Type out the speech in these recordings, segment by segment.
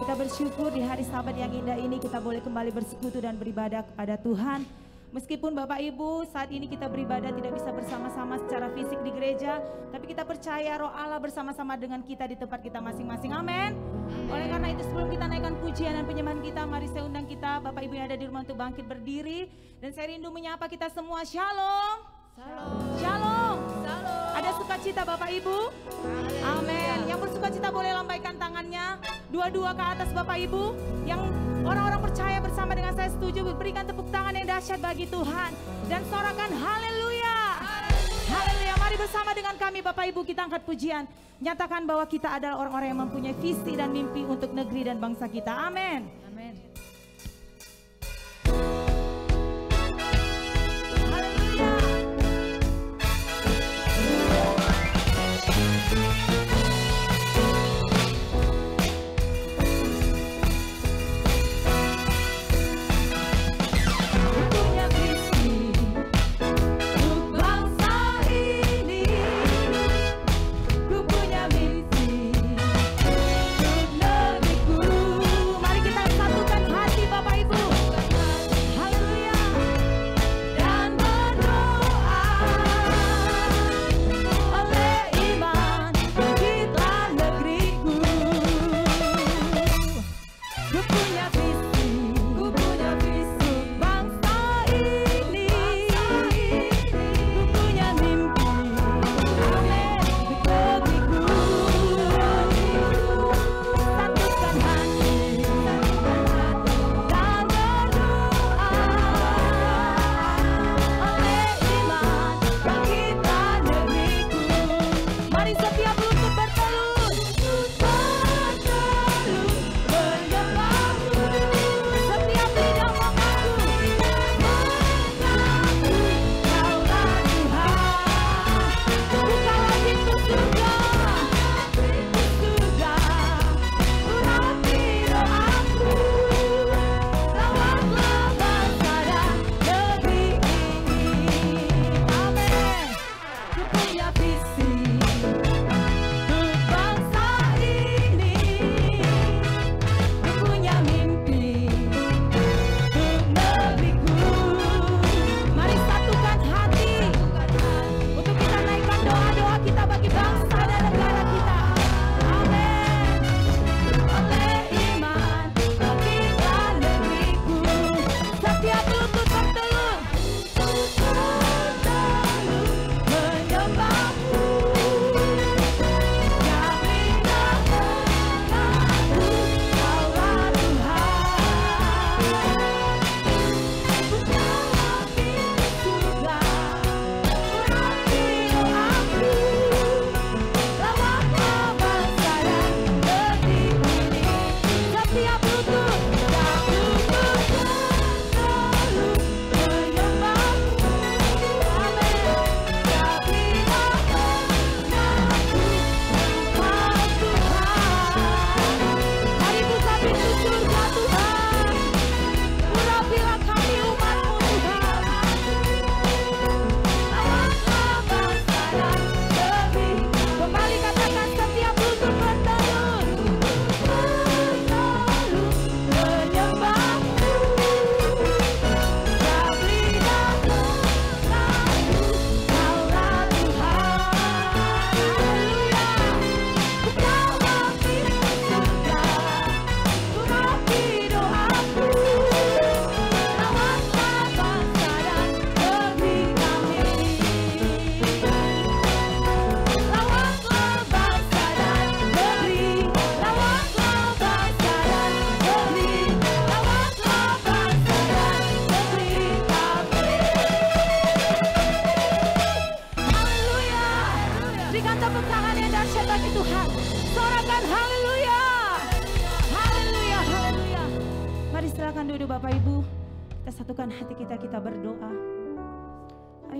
Kita bersyukur di hari Sabat yang indah ini kita boleh kembali bersekutu dan beribadah kepada Tuhan. Meskipun Bapak Ibu saat ini kita beribadah tidak bisa bersama-sama secara fisik di gereja, tapi kita percaya Roh Allah bersama-sama dengan kita di tempat kita masing-masing. Amin. Oleh karena itu sebelum kita naikkan pujian dan penyembahan kita, mari saya undang kita Bapak Ibu yang ada di rumah untuk bangkit berdiri. Dan saya rindu menyapa kita semua. Shalom. Shalom. Shalom. Shalom. Ada sukacita Bapak Ibu? Amin. Yang bersukacita boleh lambaikan tangannya dua-dua ke atas Bapak Ibu. Yang orang-orang percaya bersama dengan saya setuju, berikan tepuk tangan yang dahsyat bagi Tuhan dan sorakan haleluya. Haleluya. Mari bersama dengan kami Bapak Ibu kita angkat pujian. Nyatakan bahwa kita adalah orang-orang yang mempunyai visi dan mimpi untuk negeri dan bangsa kita. Amin. Amin.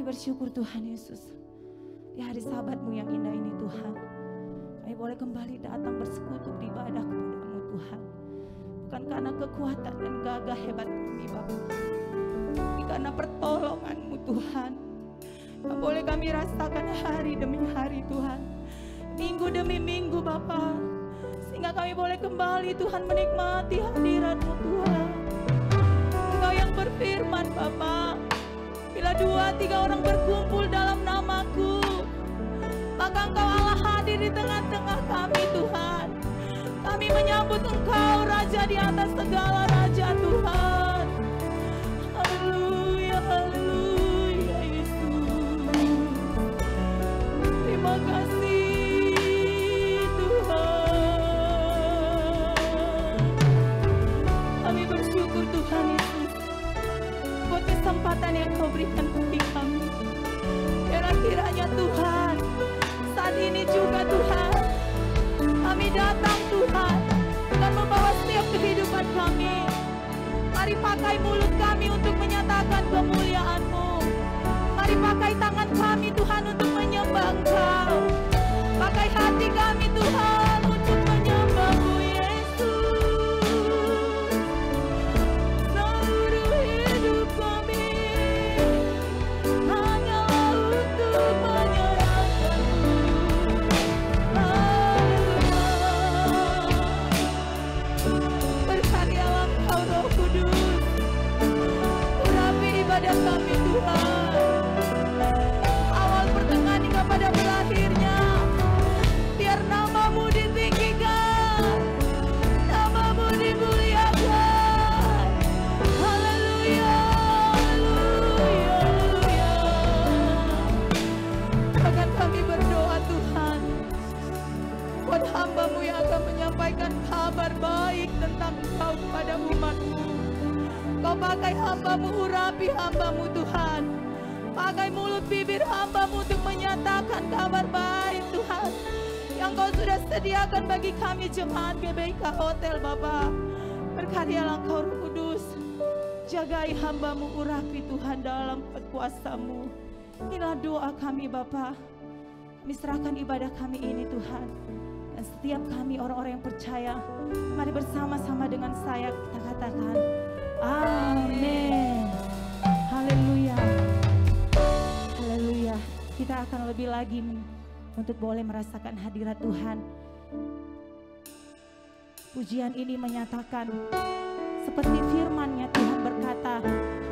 Bersyukur Tuhan Yesus di hari Sabat-Mu yang indah ini Tuhan, kami boleh kembali datang bersekutu beribadah kepadamu Tuhan, bukan karena kekuatan dan gagah hebat kami Bapa, tapi karena pertolongan-Mu Tuhan yang boleh kami rasakan hari demi hari Tuhan, minggu demi minggu Bapa, sehingga kami boleh kembali Tuhan menikmati hadirat-Mu Tuhan. Engkau yang berfirman Bapa, bila 2-3 orang berkumpul dalam nama-Ku, maka Engkau Allah hadir di tengah-tengah kami Tuhan. Kami menyambut Engkau Raja di atas segala raja Tuhan. Haleluya, haleluya Yesus. Terima kasih Tuhan. Kami bersyukur Tuhan Yesus buat kesempatan yang Kau berikan bagi kami. Dan kiranya Tuhan, saat ini juga Tuhan, kami datang Tuhan dengan membawa setiap kehidupan kami. Mari pakai mulut kami untuk menyatakan kemuliaan-Mu. Mari pakai tangan kami Tuhan untuk menyembah Engkau. Pakai hati kami Tuhan untuk menyembah-Mu Yesus. Seluruh hidup kami hanyalah untuk menyerahkan-Mu. Berkaryalah Engkau Roh Kudus, urapi ibadah kami Tuhan, awal pertengahan hingga pada berakhirnya. Biar nama-Mu ditinggikan, nama-Mu dimuliakan. Haleluya, haleluya, haleluya. Bahkan kami berdoa Tuhan buat hamba-Mu yang akan menyampaikan kabar baik tentang Engkau kepada umat-Mu. Kau pakai hamba-Mu, urapi hamba-Mu Tuhan. Pakai mulut bibir hamba-Mu untuk menyatakan kabar baik Tuhan yang Kau sudah sediakan bagi kami jemaat GBK Hotel Bapa. Berkaryalah Engkau Roh Kudus, jagai hamba-Mu, urapi Tuhan dalam kuasa-Mu. Inilah doa kami Bapa. Kami serahkan ibadah kami ini Tuhan. Dan setiap kami orang-orang yang percaya, mari bersama-sama dengan saya kita katakan amin. Haleluya, haleluya. Kita akan lebih lagi untuk boleh merasakan hadirat Tuhan. Pujian ini menyatakan seperti firman-Nya Tuhan berkata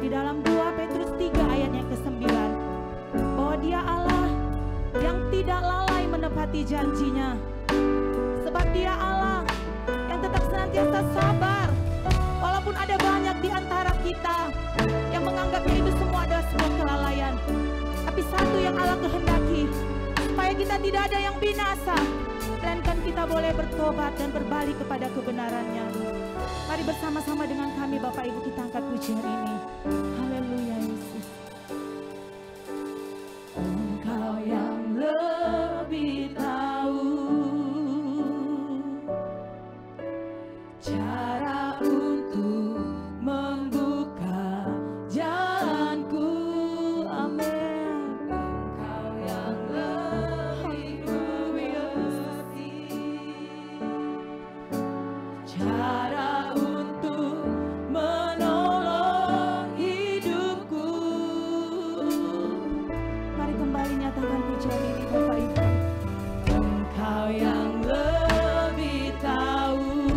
di dalam 2 Petrus 3 ayat yang ke-9, bahwa Dia Allah yang tidak lalai menepati janjinya. Sebab Dia Allah yang tetap senantiasa sabar, walaupun ada banyak di antara kita yang menganggapnya itu semua adalah sebuah kelalaian. Tapi satu yang Allah kehendaki, supaya kita tidak ada yang binasa, melainkan kita boleh bertobat dan berbalik kepada kebenaran-Nya. Mari bersama-sama dengan kami Bapak Ibu kita angkat pujian ini. Haleluya Yesus. Engkau yang lebih tahu cara untuk membuka jalanku. Amin. Engkau yang lebih mengerti cara untuk menolong hidupku. Mari kembali nyatakan pujian ini Bapak Ibu. Engkau yang lebih tahu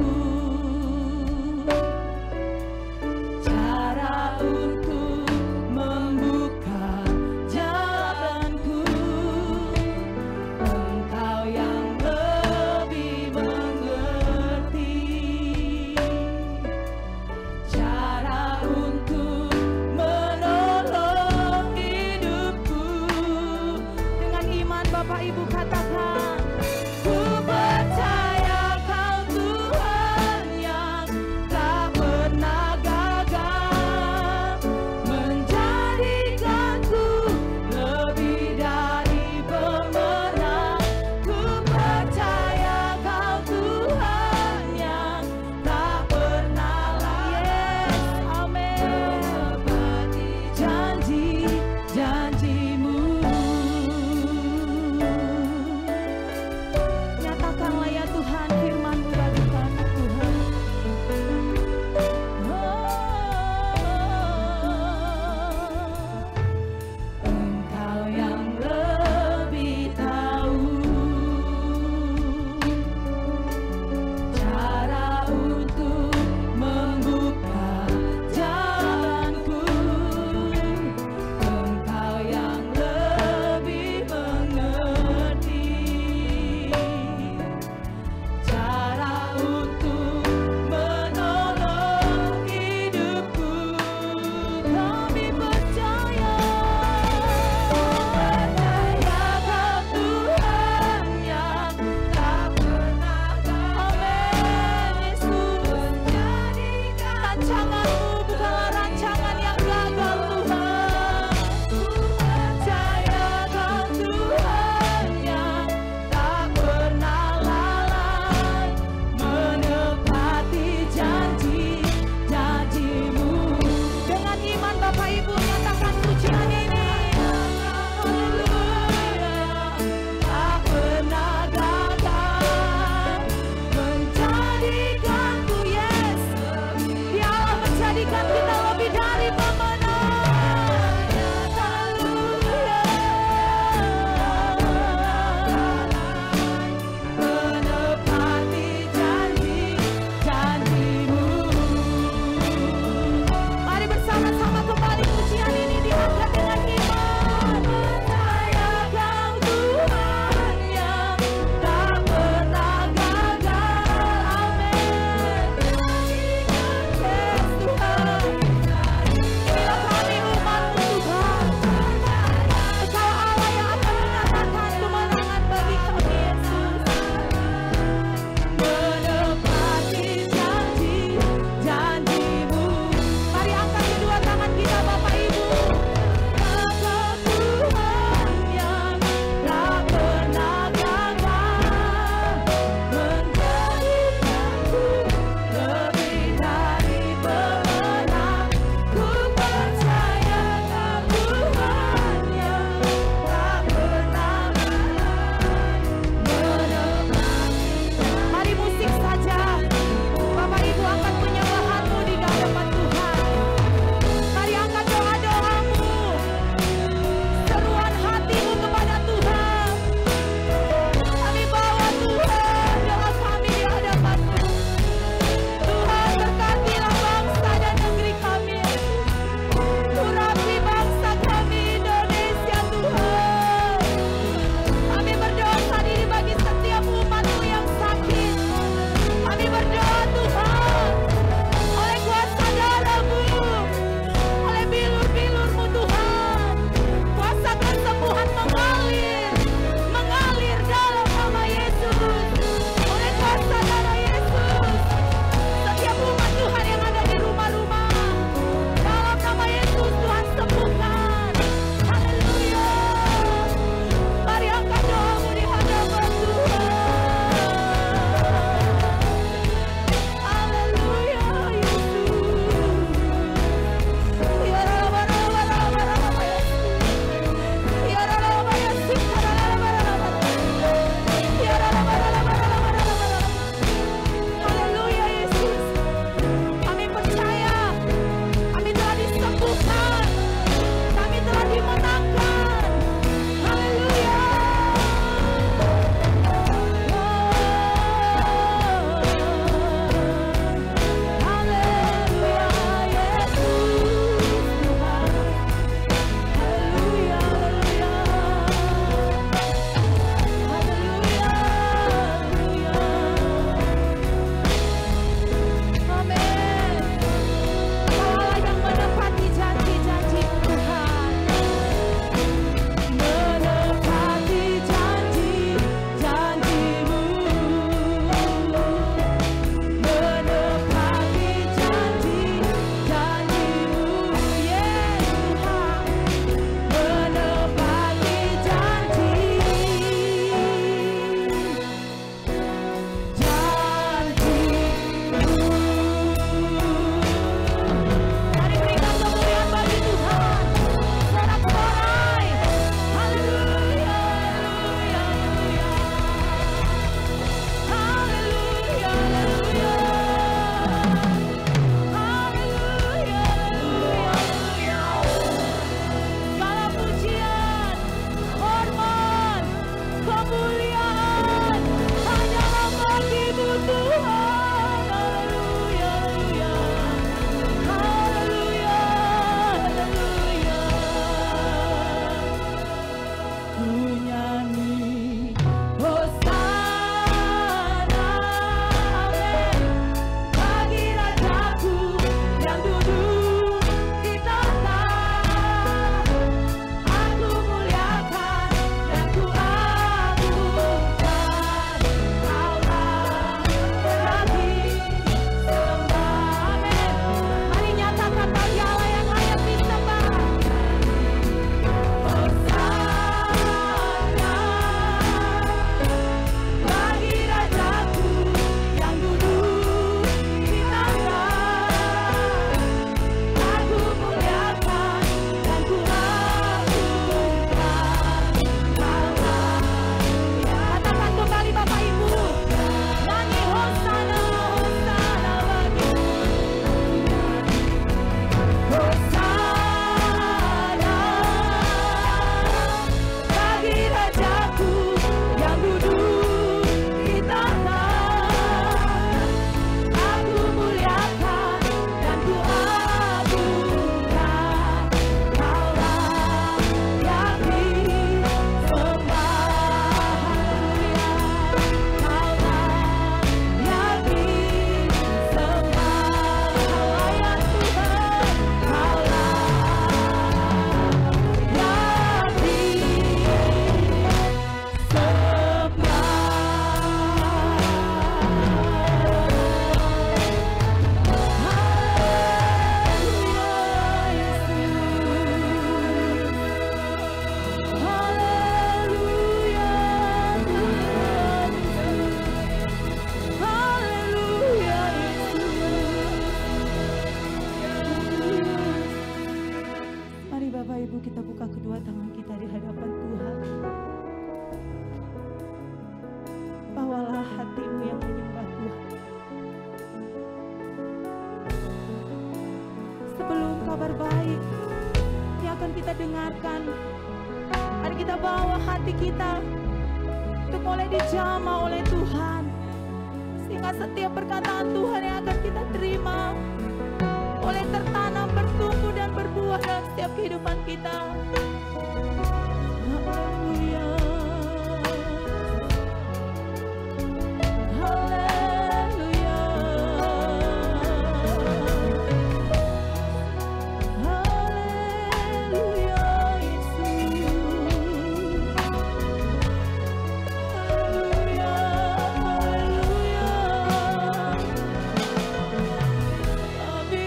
kabar baik yang akan kita dengarkan. Mari kita bawa hati kita untuk mulai dijamah oleh Tuhan, sehingga setiap perkataan Tuhan yang akan kita terima boleh tertanam, bertumbuh dan berbuah dalam setiap kehidupan kita. Haleluya. Haleluya. Haleluya Yesus. Haleluya. Haleluya. Kami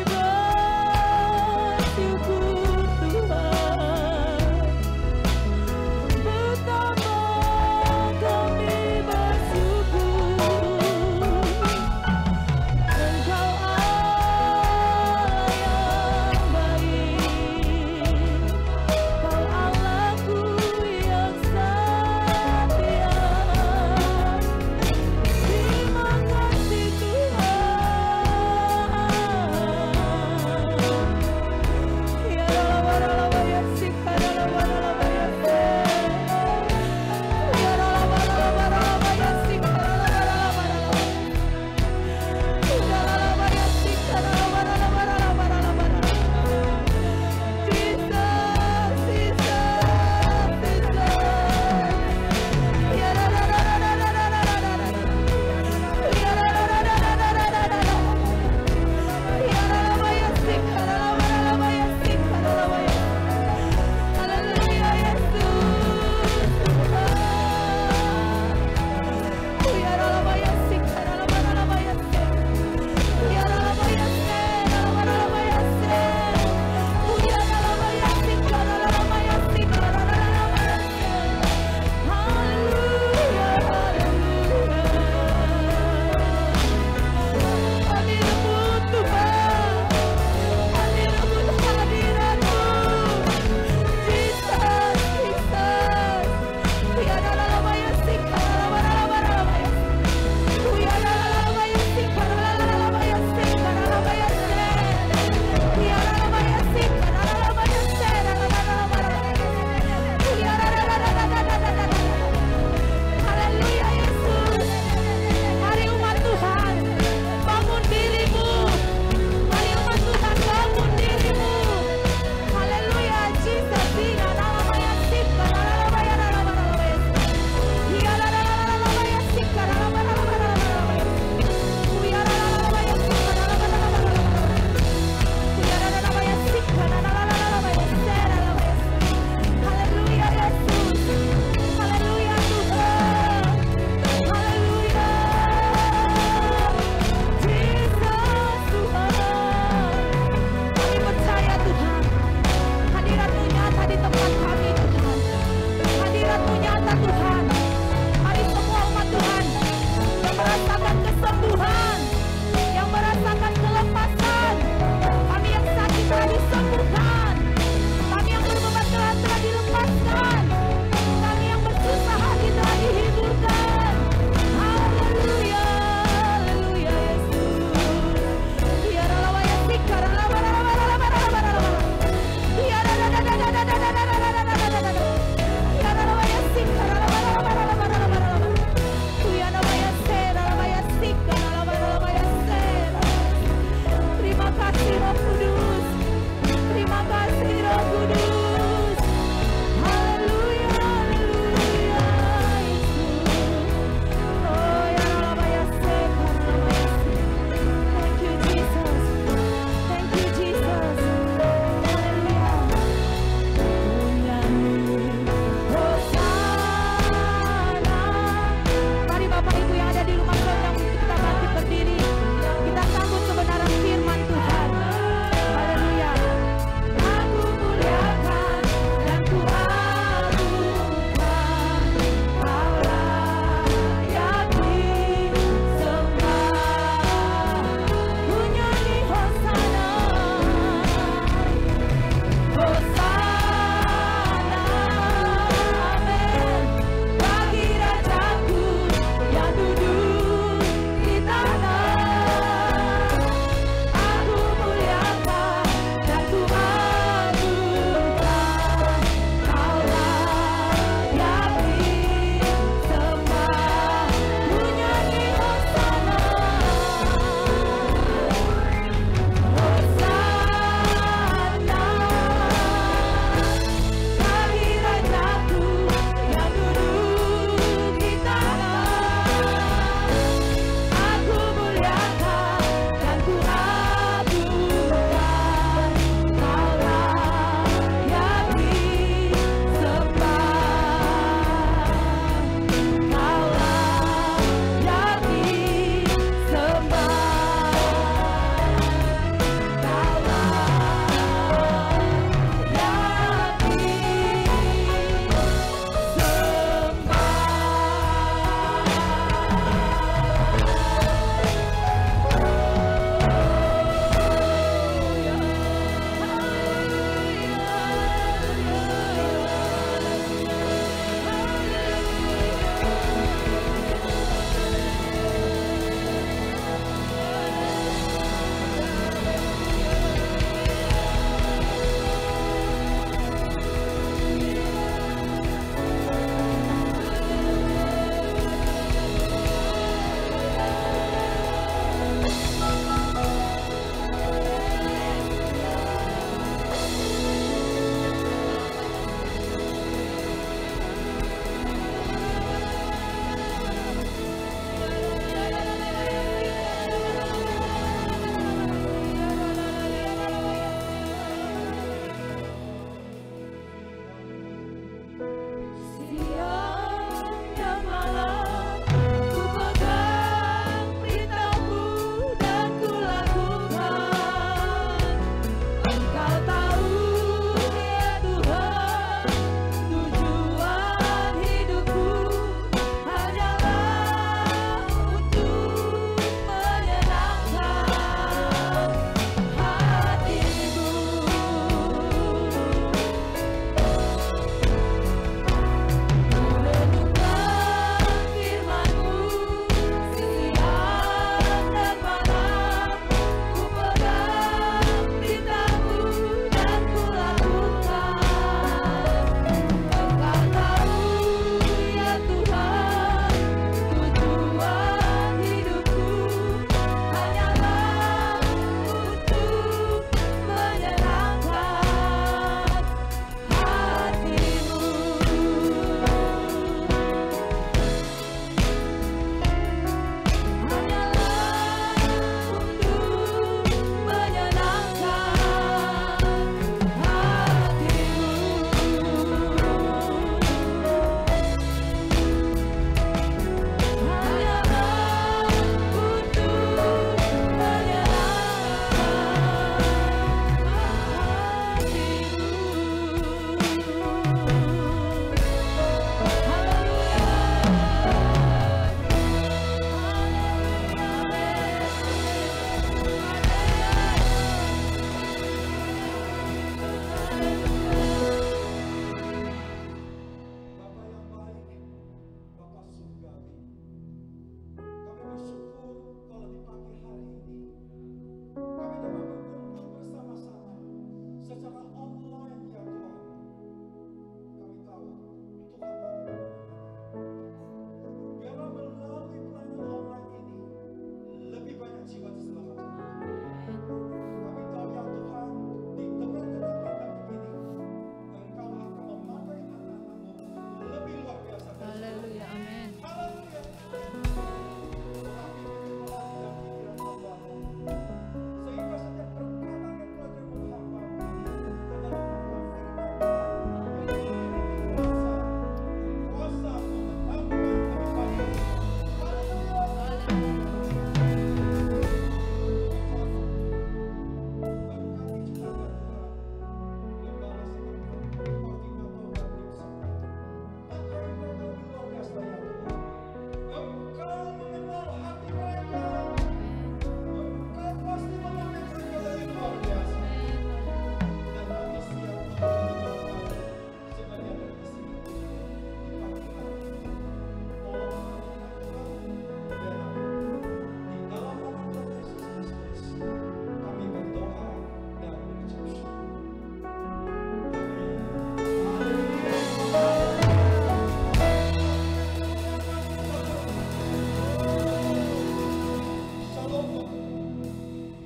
bersyukur Tuhan.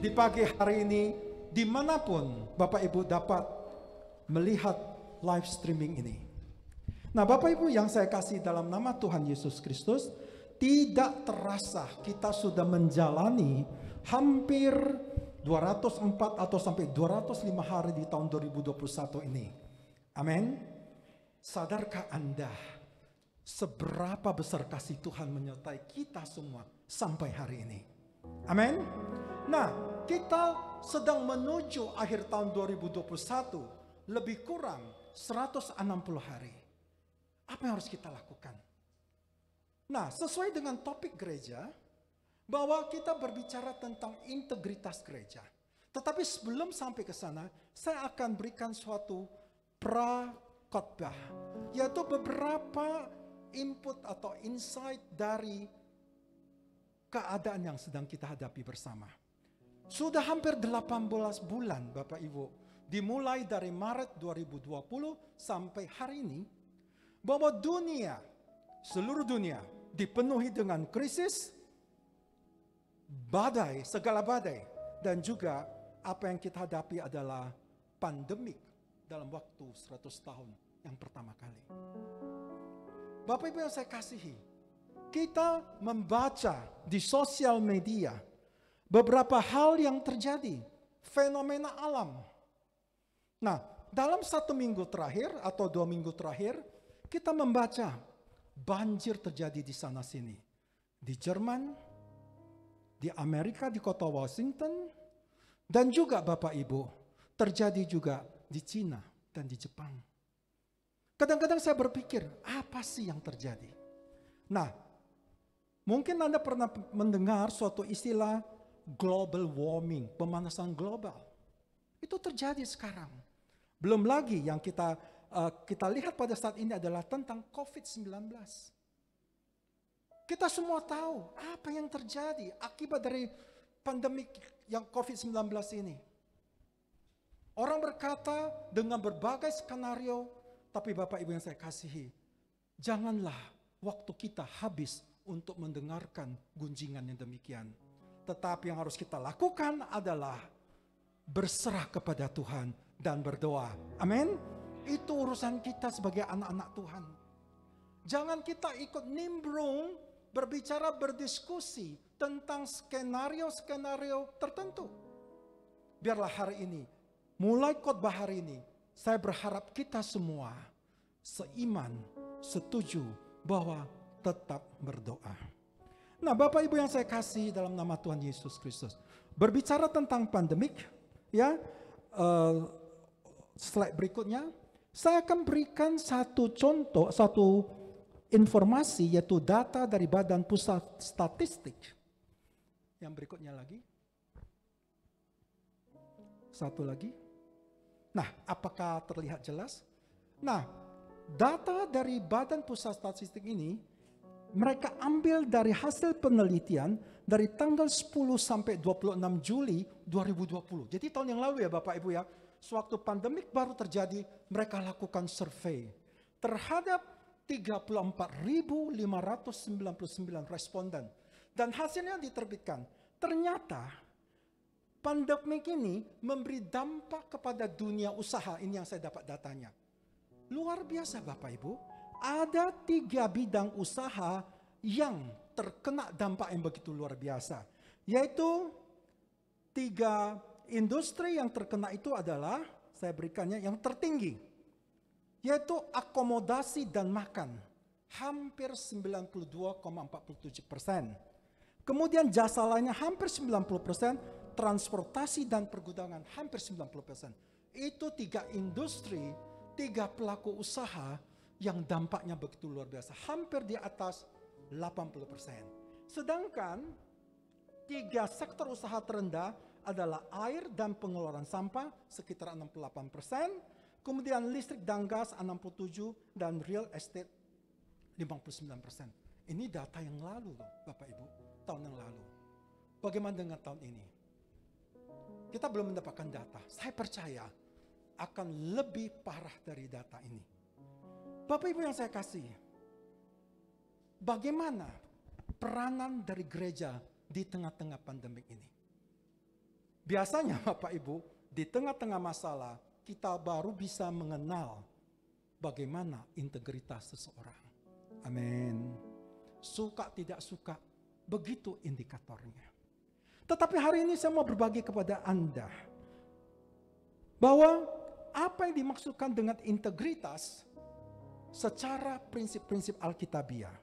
di pagi hari ini, dimanapun Bapak Ibu dapat melihat live streaming ini. Nah, Bapak Ibu yang saya kasih dalam nama Tuhan Yesus Kristus, tidak terasa kita sudah menjalani hampir 204 atau sampai 205 hari di tahun 2021 ini. Amin. Sadarkah Anda seberapa besar kasih Tuhan menyertai kita semua sampai hari ini? Amin. Nah, kita sedang menuju akhir tahun 2021, lebih kurang 160 hari. Apa yang harus kita lakukan? Nah, sesuai dengan topik gereja, bahwa kita berbicara tentang integritas gereja. Tetapi sebelum sampai ke sana, saya akan berikan suatu pra-khotbah, yaitu beberapa input atau insight dari keadaan yang sedang kita hadapi bersama. Sudah hampir 18 bulan Bapak Ibu, dimulai dari Maret 2020 sampai hari ini, bahwa dunia, seluruh dunia dipenuhi dengan krisis, badai, segala badai, dan juga apa yang kita hadapi adalah pandemik dalam waktu 100 tahun yang pertama kali. Bapak Ibu yang saya kasihi, kita membaca di sosial media beberapa hal yang terjadi, fenomena alam. Nah, dalam 1 minggu terakhir atau 2 minggu terakhir, kita membaca banjir terjadi di sana sini. Di Jerman, di Amerika, di kota Washington, dan juga Bapak Ibu, terjadi juga di Cina dan di Jepang. Kadang-kadang saya berpikir, apa sih yang terjadi? Nah, mungkin Anda pernah mendengar suatu istilah global warming, pemanasan global. Itu terjadi sekarang. Belum lagi yang kita lihat pada saat ini adalah tentang COVID-19. Kita semua tahu apa yang terjadi akibat dari pandemi yang COVID-19 ini. Orang berkata dengan berbagai skenario, tapi Bapak Ibu yang saya kasihi, janganlah waktu kita habis untuk mendengarkan gunjingan yang demikian. Tetapi yang harus kita lakukan adalah berserah kepada Tuhan dan berdoa. Amin. Itu urusan kita sebagai anak-anak Tuhan. Jangan kita ikut nimbrung, berbicara, berdiskusi tentang skenario-skenario tertentu. Biarlah hari ini, mulai khotbah hari ini, saya berharap kita semua seiman, setuju bahwa tetap berdoa. Nah, Bapak Ibu yang saya kasih dalam nama Tuhan Yesus Kristus, berbicara tentang pandemik, ya, slide berikutnya, saya akan berikan satu contoh, satu informasi, yaitu data dari Badan Pusat Statistik. Yang berikutnya lagi. Satu lagi. Nah, apakah terlihat jelas? Nah, data dari Badan Pusat Statistik ini, mereka ambil dari hasil penelitian dari tanggal 10 sampai 26 Juli 2020. Jadi tahun yang lalu ya Bapak Ibu ya. Sewaktu pandemik baru terjadi, mereka lakukan survei terhadap 34.599 responden. Dan hasilnya diterbitkan. Ternyata pandemik ini memberi dampak kepada dunia usaha. Ini yang saya dapat datanya. Luar biasa Bapak Ibu. Ada 3 bidang usaha yang terkena dampak yang begitu luar biasa. Yaitu 3 industri yang terkena itu adalah, saya berikannya yang tertinggi, yaitu akomodasi dan makan, hampir 92,47%. Kemudian jasa lainnya hampir 90%, transportasi dan pergudangan hampir 90%. Itu 3 industri, 3 pelaku usaha yang dampaknya begitu luar biasa, hampir di atas 80%. Sedangkan 3 sektor usaha terendah adalah air dan pengeluaran sampah sekitar 68%, kemudian listrik dan gas 67%, dan real estate 59%. Ini data yang lalu loh Bapak Ibu, tahun yang lalu. Bagaimana dengan tahun ini? Kita belum mendapatkan data. Saya percaya akan lebih parah dari data ini. Bapak Ibu yang saya kasih, bagaimana peranan dari gereja di tengah-tengah pandemik ini? Biasanya Bapak Ibu, di tengah-tengah masalah, kita baru bisa mengenal bagaimana integritas seseorang. Amin. Suka tidak suka, begitu indikatornya. Tetapi hari ini saya mau berbagi kepada Anda bahwa apa yang dimaksudkan dengan integritas secara prinsip-prinsip Alkitabiah.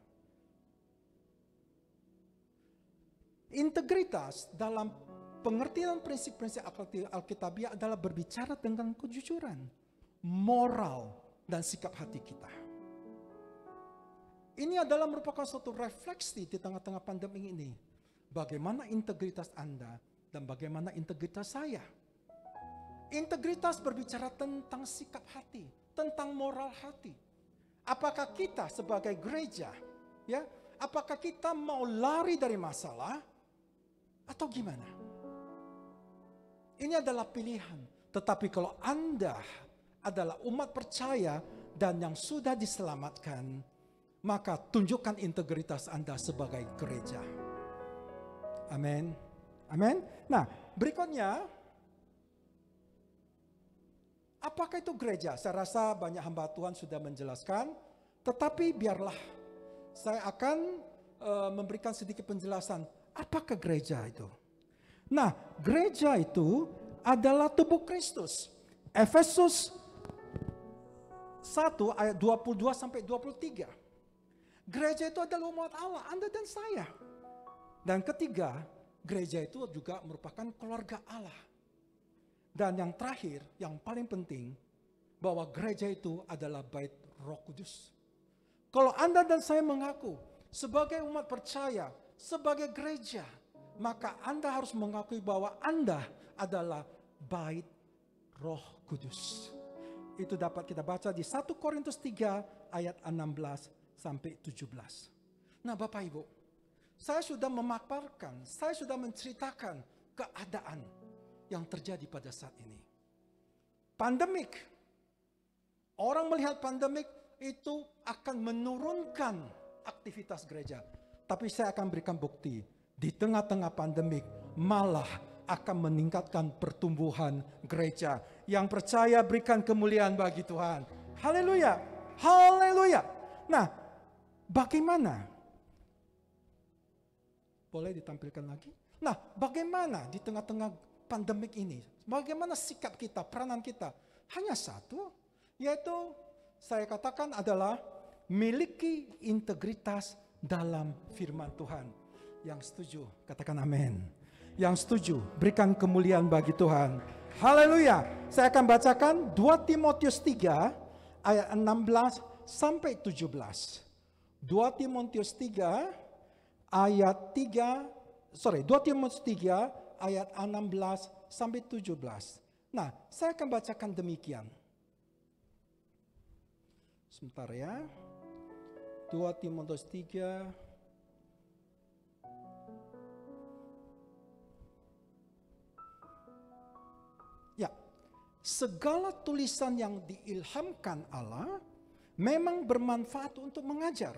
Integritas dalam pengertian prinsip-prinsip Alkitabiah adalah berbicara tentang kejujuran, moral, dan sikap hati kita. Ini adalah merupakan suatu refleksi di tengah-tengah pandemi ini. Bagaimana integritas Anda dan bagaimana integritas saya. Integritas berbicara tentang sikap hati, tentang moral hati. Apakah kita sebagai gereja, ya, apakah kita mau lari dari masalah atau gimana? Ini adalah pilihan. Tetapi kalau Anda adalah umat percaya dan yang sudah diselamatkan, maka tunjukkan integritas Anda sebagai gereja. Amin. Amin. Nah, berikutnya, apakah itu gereja? Saya rasa banyak hamba Tuhan sudah menjelaskan, tetapi biarlah saya akan memberikan sedikit penjelasan. Apakah gereja itu? Nah, gereja itu adalah tubuh Kristus. Efesus 1 ayat 22 sampai 23. Gereja itu adalah umat Allah, Anda dan saya. Dan ketiga, gereja itu juga merupakan keluarga Allah. Dan yang terakhir, yang paling penting, bahwa gereja itu adalah bait Roh Kudus. Kalau Anda dan saya mengaku sebagai umat percaya, sebagai gereja, maka Anda harus mengakui bahwa Anda adalah bait Roh Kudus. Itu dapat kita baca di 1 Korintus 3 ayat 16 sampai 17. Nah Bapak Ibu, saya sudah memaparkan, saya sudah menceritakan keadaan yang terjadi pada saat ini. Pandemik. Orang melihat pandemik itu akan menurunkan aktivitas gereja. Tapi saya akan berikan bukti. Di tengah-tengah pandemik malah akan meningkatkan pertumbuhan gereja. Yang percaya berikan kemuliaan bagi Tuhan. Haleluya. Haleluya. Nah, bagaimana? Boleh ditampilkan lagi? Nah, bagaimana di tengah-tengah pandemik ini? Bagaimana sikap kita, peranan kita? Hanya satu, yaitu saya katakan adalah miliki integritas dalam firman Tuhan. Yang setuju, katakan amin. Yang setuju, berikan kemuliaan bagi Tuhan. Haleluya. Saya akan bacakan 2 Timotius 3 ayat 16 sampai 17. 2 Timotius 3 ayat 2 Timotius 3 ayat 16 sampai 17. Nah, saya akan bacakan demikian. Sebentar ya. 2 Timotius 3 ya. Segala tulisan yang diilhamkan Allah memang bermanfaat untuk mengajar,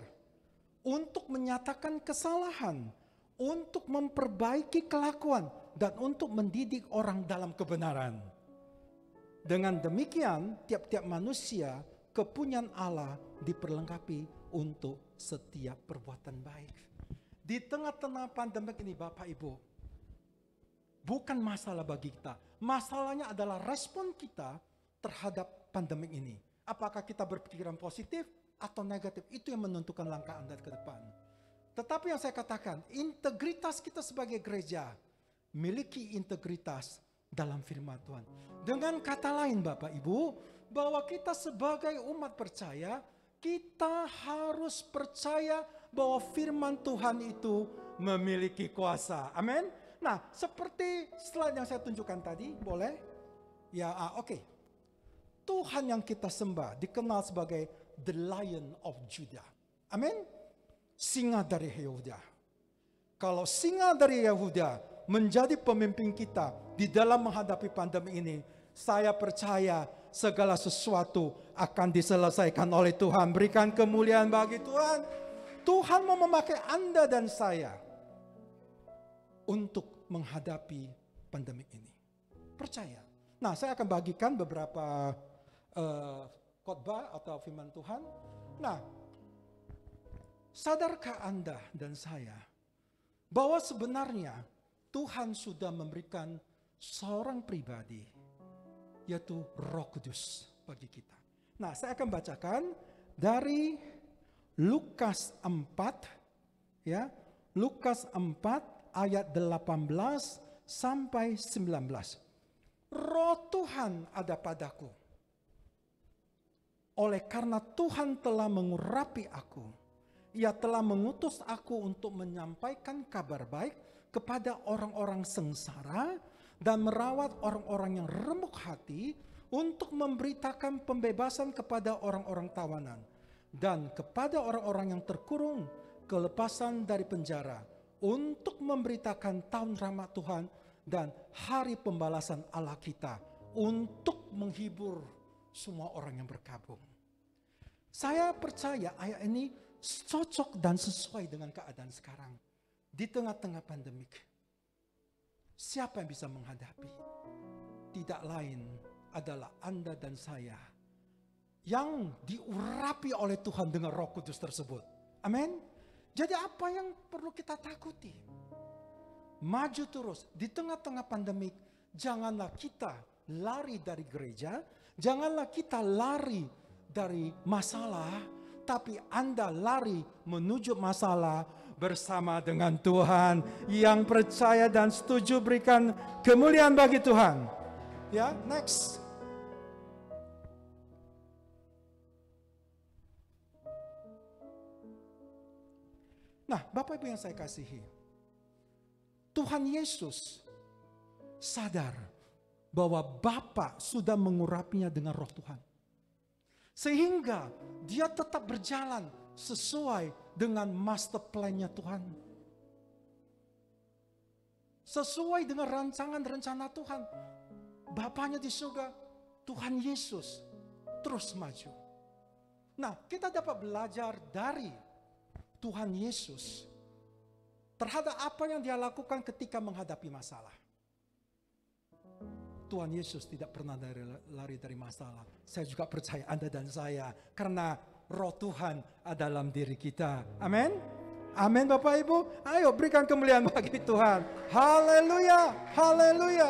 untuk menyatakan kesalahan, untuk memperbaiki kelakuan, dan untuk mendidik orang dalam kebenaran. Dengan demikian, tiap-tiap manusia kepunyaan Allah diperlengkapi untuk setiap perbuatan baik. Di tengah-tengah pandemi ini Bapak Ibu, bukan masalah bagi kita. Masalahnya adalah respon kita terhadap pandemi ini. Apakah kita berpikiran positif atau negatif? Itu yang menentukan langkah Anda ke depan. Tetapi yang saya katakan, integritas kita sebagai gereja, miliki integritas dalam firman Tuhan. Dengan kata lain Bapak Ibu, bahwa kita sebagai umat percaya, kita harus percaya bahwa firman Tuhan itu memiliki kuasa. Amin. Nah, seperti slide yang saya tunjukkan tadi, boleh? Ya, oke. Tuhan yang kita sembah dikenal sebagai The Lion of Judah. Amin. Singa dari Yehuda. Kalau singa dari Yehuda menjadi pemimpin kita di dalam menghadapi pandemi ini, saya percaya segala sesuatu akan diselesaikan oleh Tuhan. Berikan kemuliaan bagi Tuhan. Tuhan mau memakai Anda dan saya untuk menghadapi pandemi ini. Percaya. Nah, saya akan bagikan beberapa khotbah atau firman Tuhan. Nah, sadarkah Anda dan saya bahwa sebenarnya Tuhan sudah memberikan seorang pribadi, yaitu Roh Kudus bagi kita. Nah, saya akan bacakan dari Lukas 4, ya, Lukas 4 ayat 18 sampai 19. Roh Tuhan ada padaku, oleh karena Tuhan telah mengurapi aku. Ia telah mengutus aku untuk menyampaikan kabar baik kepada orang-orang sengsara dan merawat orang-orang yang remuk hati, untuk memberitakan pembebasan kepada orang-orang tawanan dan kepada orang-orang yang terkurung kelepasan dari penjara, untuk memberitakan tahun rahmat Tuhan dan hari pembalasan Allah kita, untuk menghibur semua orang yang berkabung. Saya percaya ayat ini cocok dan sesuai dengan keadaan sekarang. Di tengah-tengah pandemik, siapa yang bisa menghadapi? Tidak lain adalah Anda dan saya yang diurapi oleh Tuhan dengan Roh Kudus tersebut. Amin. Jadi apa yang perlu kita takuti? Maju terus di tengah-tengah pandemik. Janganlah kita lari dari gereja, janganlah kita lari dari masalah, tapi Anda lari menuju masalah bersama dengan Tuhan. Yang percaya dan setuju berikan kemuliaan bagi Tuhan. Ya, next. Nah, Bapak Ibu yang saya kasihi, Tuhan Yesus sadar bahwa Bapa sudah mengurapinya dengan Roh Tuhan. Sehingga dia tetap berjalan sesuai dengan master plan-nya Tuhan. Sesuai dengan rancangan rencana Tuhan. Bapaknya di surga, Tuhan Yesus terus maju. Nah, kita dapat belajar dari Tuhan Yesus terhadap apa yang dia lakukan ketika menghadapi masalah. Tuhan Yesus tidak pernah lari dari masalah. Saya juga percaya Anda dan saya, karena Roh Tuhan ada dalam diri kita. Amin. Amin Bapak Ibu. Ayo berikan kemuliaan bagi Tuhan. Haleluya. Haleluya.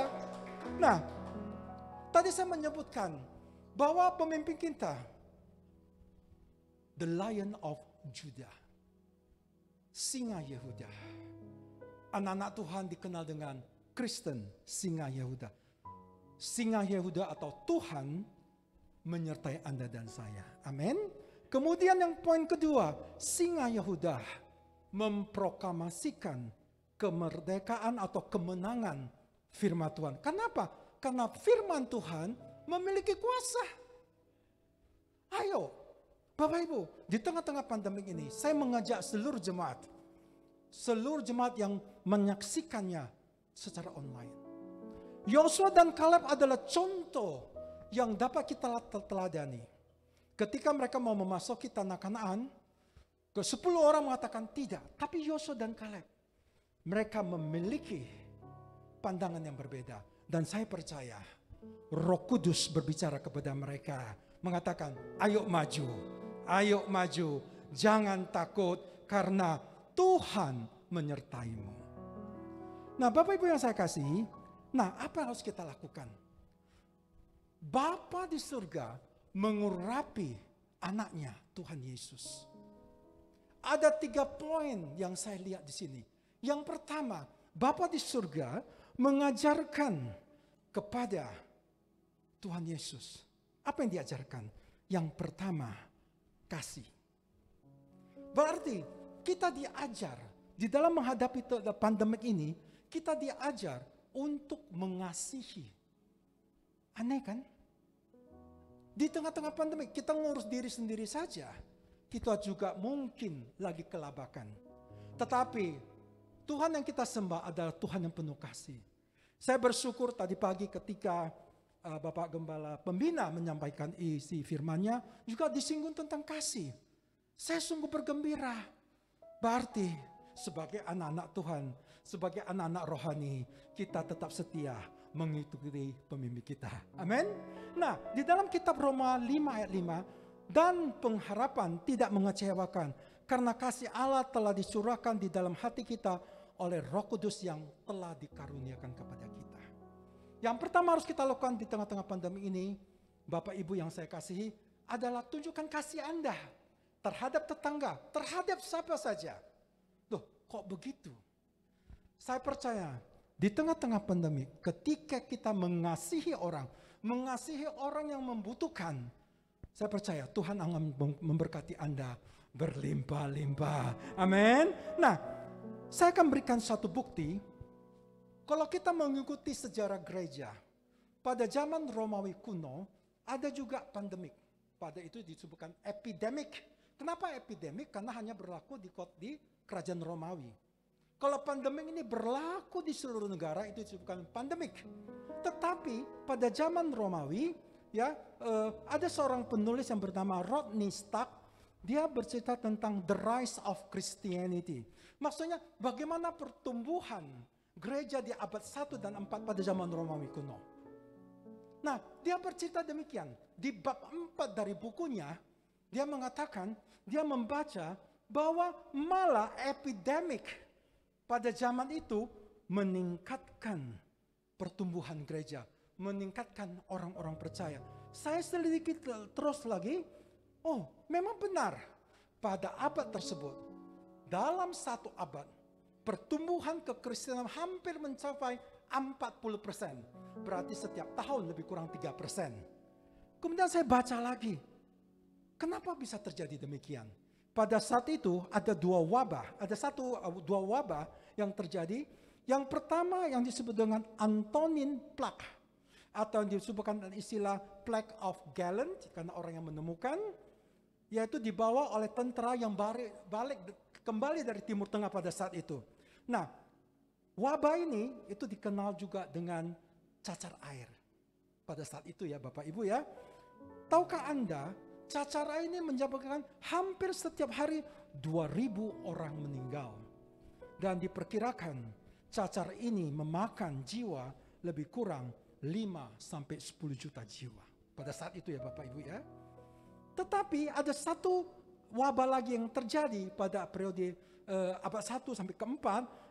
Nah, tadi saya menyebutkan bahwa pemimpin kita, the Lion of Judah, singa Yehuda. Anak-anak Tuhan dikenal dengan Kristen, singa Yehuda. Singa Yehuda atau Tuhan menyertai Anda dan saya. Amin. Kemudian yang poin kedua, singa Yehuda memproklamasikan kemerdekaan atau kemenangan firman Tuhan. Kenapa? Karena firman Tuhan memiliki kuasa. Ayo, Bapak Ibu, di tengah-tengah pandemi ini, saya mengajak seluruh jemaat yang menyaksikannya secara online. Yosua dan Kaleb adalah contoh yang dapat kita teladani. Ketika mereka mau memasuki tanah Kanaan, ke 10 orang mengatakan tidak. Tapi Yosua dan Kaleb, mereka memiliki pandangan yang berbeda. Dan saya percaya Roh Kudus berbicara kepada mereka, mengatakan, ayo maju, jangan takut karena Tuhan menyertaimu. Nah Bapak Ibu yang saya kasihi, nah apa yang harus kita lakukan? Bapa di surga mengurapi anaknya Tuhan Yesus. Ada 3 poin yang saya lihat di sini. Yang pertama, Bapa di surga mengajarkan kepada Tuhan Yesus. Apa yang diajarkan? Yang pertama, kasih. Berarti kita diajar di dalam menghadapi pandemik ini, kita diajar untuk mengasihi. Aneh kan? Di tengah-tengah pandemik kita ngurus diri sendiri saja. Kita juga mungkin lagi kelabakan. Tetapi Tuhan yang kita sembah adalah Tuhan yang penuh kasih. Saya bersyukur tadi pagi ketika Bapak Gembala Pembina menyampaikan isi firman-Nya juga disinggung tentang kasih. Saya sungguh bergembira. Berarti sebagai anak-anak Tuhan, sebagai anak-anak rohani, kita tetap setia mengikuti pemimpin kita. Amin. Nah, di dalam kitab Roma 5 ayat 5, dan pengharapan tidak mengecewakan, karena kasih Allah telah dicurahkan di dalam hati kita oleh Roh Kudus yang telah dikaruniakan kepada kita. Yang pertama harus kita lakukan di tengah-tengah pandemi ini, Bapak Ibu yang saya kasihi, adalah tunjukkan kasih Anda terhadap tetangga, terhadap siapa saja. Loh, kok begitu? Saya percaya di tengah-tengah pandemi, ketika kita mengasihi orang yang membutuhkan, saya percaya Tuhan akan memberkati Anda berlimpah-limpah. Amin. Nah, saya akan berikan satu bukti. Kalau kita mengikuti sejarah gereja, pada zaman Romawi kuno, ada juga pandemik. Pada itu disebutkan epidemik. Kenapa epidemik? Karena hanya berlaku di kerajaan Romawi. Kalau pandemik ini berlaku di seluruh negara, itu disebutkan pandemik. Tetapi pada zaman Romawi, ada seorang penulis yang bernama Rodney Stark. Dia bercerita tentang the rise of Christianity. Maksudnya bagaimana pertumbuhan gereja di abad 1 dan 4 pada zaman Romawi kuno. Nah, dia bercerita demikian. Di bab 4 dari bukunya, dia mengatakan, dia membaca bahwa malah epidemik pada zaman itu meningkatkan pertumbuhan gereja, meningkatkan orang-orang percaya. Saya selidiki terus lagi, oh memang benar pada abad tersebut, dalam satu abad, pertumbuhan kekristenan hampir mencapai 40%. Berarti setiap tahun lebih kurang 3%. Kemudian saya baca lagi, kenapa bisa terjadi demikian? Pada saat itu ada dua wabah yang terjadi. Yang pertama yang disebut dengan Antonin Plague, atau yang disebutkan istilah Plague of Galen, karena orang yang menemukan, yaitu dibawa oleh tentara yang balik kembali dari Timur Tengah pada saat itu. Nah, wabah ini itu dikenal juga dengan cacar air pada saat itu ya Bapak Ibu ya. Tahukah Anda, cacar air ini menyebabkan hampir setiap hari 2.000 orang meninggal. Dan diperkirakan cacar ini memakan jiwa lebih kurang 5-10 juta jiwa. Pada saat itu ya Bapak Ibu ya. Tetapi ada satu wabah lagi yang terjadi pada periode abad 1 sampai ke-4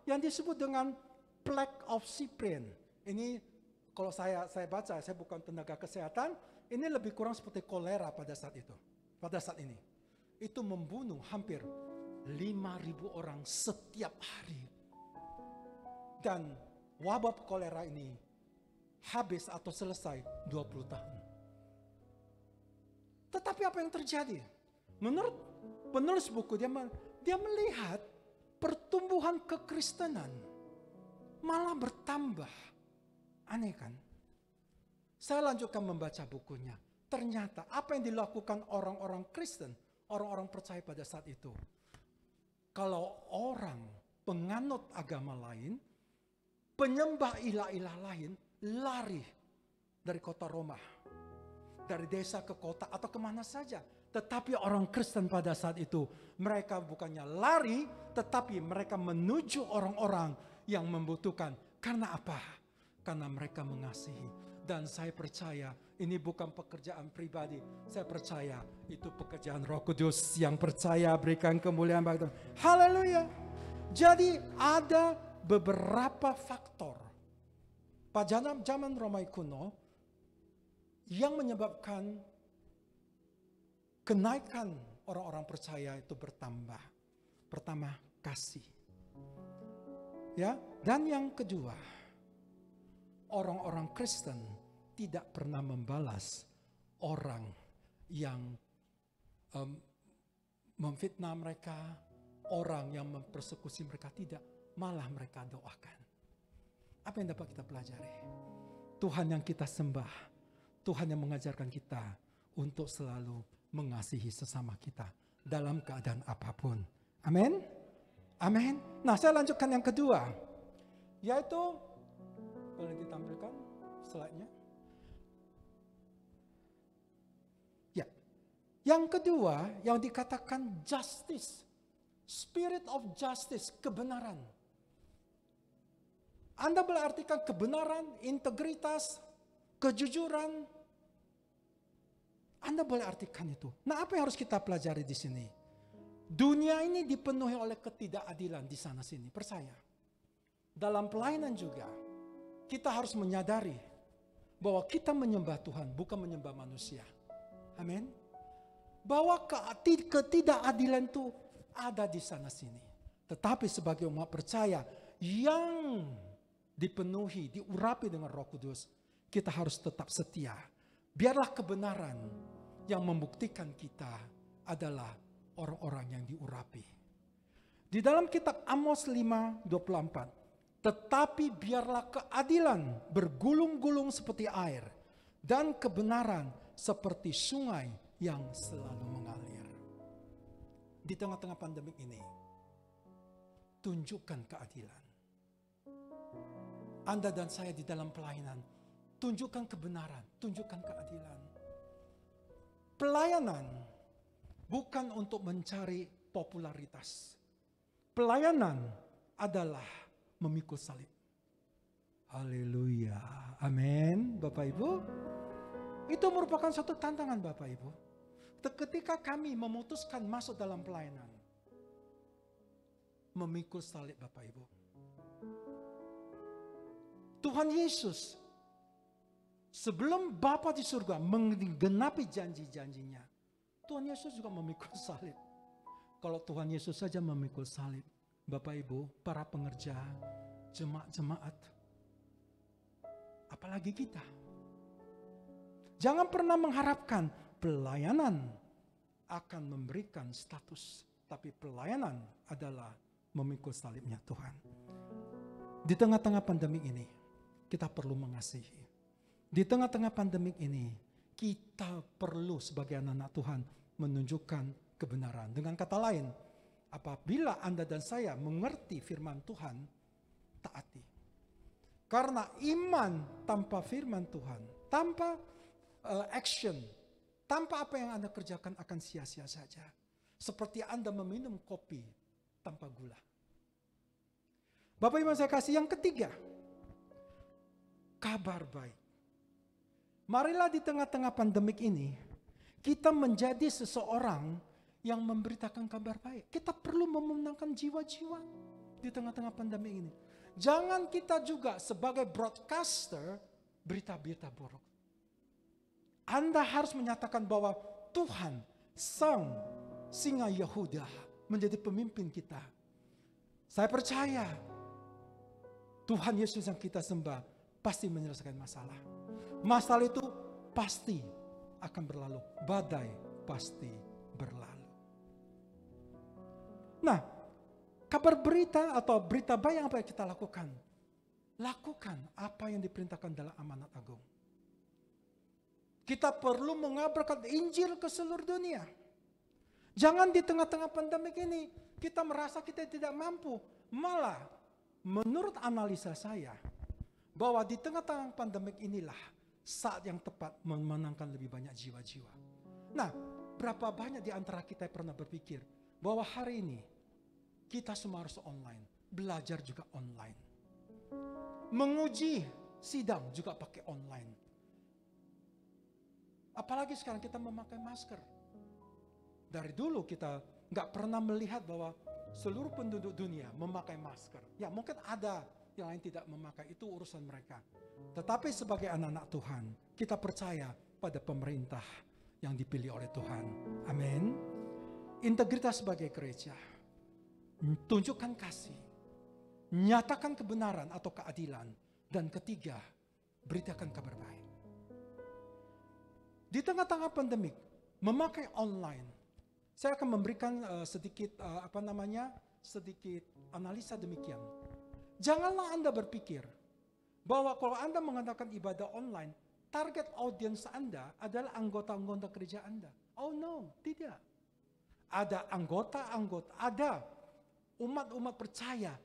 yang disebut dengan Plague of Cyprian. Ini kalau saya baca, saya bukan tenaga kesehatan, ini lebih kurang seperti kolera pada saat itu. Pada saat ini. Itu membunuh hampir 5.000 orang setiap hari. Dan wabah kolera ini habis atau selesai 20 tahun. Tetapi apa yang terjadi? Menurut penulis buku, dia melihat pertumbuhan kekristenan malah bertambah. Aneh kan? Saya lanjutkan membaca bukunya. Ternyata apa yang dilakukan orang-orang Kristen, orang-orang percaya pada saat itu. Kalau orang penganut agama lain, penyembah ilah-ilah lain, lari dari kota Roma. Dari desa ke kota atau kemana saja. Tetapi orang Kristen pada saat itu, mereka bukannya lari, tetapi mereka menuju orang-orang yang membutuhkan. Karena apa? Karena mereka mengasihi. Dan saya percaya ini bukan pekerjaan pribadi. Saya percaya itu pekerjaan Roh Kudus. Yang percaya berikan kemuliaan bagi Tuhan. Haleluya. Jadi ada beberapa faktor pada zaman Romawi kuno yang menyebabkan kenaikan orang-orang percaya itu bertambah. Pertama, kasih. Ya, dan yang kedua, orang-orang Kristen tidak pernah membalas orang yang memfitnah mereka, orang yang mempersekusi mereka, tidak. Malah mereka doakan. Apa yang dapat kita pelajari? Tuhan yang kita sembah, Tuhan yang mengajarkan kita untuk selalu mengasihi sesama kita dalam keadaan apapun. Amin. Amin. Nah, saya lanjutkan yang kedua, yaitu boleh ditampilkan slide-nya. Ya. Yang kedua yang dikatakan justice. Spirit of justice, kebenaran. Anda boleh artikan kebenaran, integritas, kejujuran. Anda boleh artikan itu. Nah, apa yang harus kita pelajari di sini? Dunia ini dipenuhi oleh ketidakadilan di sana sini, percaya. Dalam pelayanan juga, kita harus menyadari bahwa kita menyembah Tuhan, bukan menyembah manusia. Amin. Bahwa ketidakadilan itu ada di sana sini. Tetapi sebagai umat percaya yang dipenuhi, diurapi dengan Roh Kudus, kita harus tetap setia. Biarlah kebenaran yang membuktikan kita adalah orang-orang yang diurapi. Di dalam kitab Amos 5:24, tetapi biarlah keadilan bergulung-gulung seperti air dan kebenaran seperti sungai yang selalu mengalir. Di tengah-tengah pandemi ini, tunjukkan keadilan. Anda dan saya di dalam pelayanan, tunjukkan kebenaran, tunjukkan keadilan. Pelayanan bukan untuk mencari popularitas. Pelayanan adalah memikul salib. Haleluya. Amin. Bapak Ibu. Itu merupakan suatu tantangan Bapak Ibu. Ketika kami memutuskan masuk dalam pelayanan. Memikul salib Bapak Ibu. Tuhan Yesus sebelum Bapa di surga menggenapi janji-janjinya, Tuhan Yesus juga memikul salib. Kalau Tuhan Yesus saja memikul salib, Bapak Ibu, para pengerja, jemaat, apalagi kita. Jangan pernah mengharapkan pelayanan akan memberikan status, tapi pelayanan adalah memikul salibnya Tuhan. Di tengah-tengah pandemi ini, kita perlu mengasihi. Di tengah-tengah pandemik ini, kita perlu sebagai anak-anak Tuhan menunjukkan kebenaran. Dengan kata lain, apabila Anda dan saya mengerti firman Tuhan, taati. Karena iman tanpa firman Tuhan, tanpa action, tanpa apa yang Anda kerjakan akan sia-sia saja. Seperti Anda meminum kopi tanpa gula. Bapak Ibu saya kasih yang ketiga, kabar baik. Marilah di tengah-tengah pandemik ini, kita menjadi seseorang yang memberitakan kabar baik. Kita perlu memenangkan jiwa-jiwa di tengah-tengah pandemi ini. Jangan kita juga sebagai broadcaster berita-berita buruk. Anda harus menyatakan bahwa Tuhan, Sang Singa Yehuda, menjadi pemimpin kita. Saya percaya Tuhan Yesus yang kita sembah pasti menyelesaikan masalah. Masalah itu pasti akan berlalu. Badai pasti berlalu. Nah, kabar berita atau berita baik yang apa yang kita lakukan? Lakukan apa yang diperintahkan dalam amanat agung. Kita perlu mengabarkan Injil ke seluruh dunia. Jangan di tengah-tengah pandemi ini kita merasa kita tidak mampu. Malah menurut analisa saya, bahwa di tengah-tengah pandemik inilah saat yang tepat memenangkan lebih banyak jiwa-jiwa. Nah, berapa banyak di antara kita yang pernah berpikir bahwa hari ini kita semua harus online, belajar juga online. Menguji sidang juga pakai online. Apalagi sekarang kita memakai masker. Dari dulu kita nggak pernah melihat bahwa seluruh penduduk dunia memakai masker. Ya mungkin ada yang lain tidak memakai, itu urusan mereka. Tetapi sebagai anak-anak Tuhan, kita percaya pada pemerintah yang dipilih oleh Tuhan. Amin. Integritas sebagai gereja. Tunjukkan kasih. Nyatakan kebenaran atau keadilan. Dan ketiga, beritakan kabar baik. Di tengah-tengah pandemik, memakai online. Saya akan memberikan sedikit analisa demikian. Janganlah Anda berpikir bahwa kalau Anda mengadakan ibadah online, target audiens Anda adalah anggota-anggota gereja Anda. Oh no, tidak. Ada anggota-anggota, ada umat-umat percaya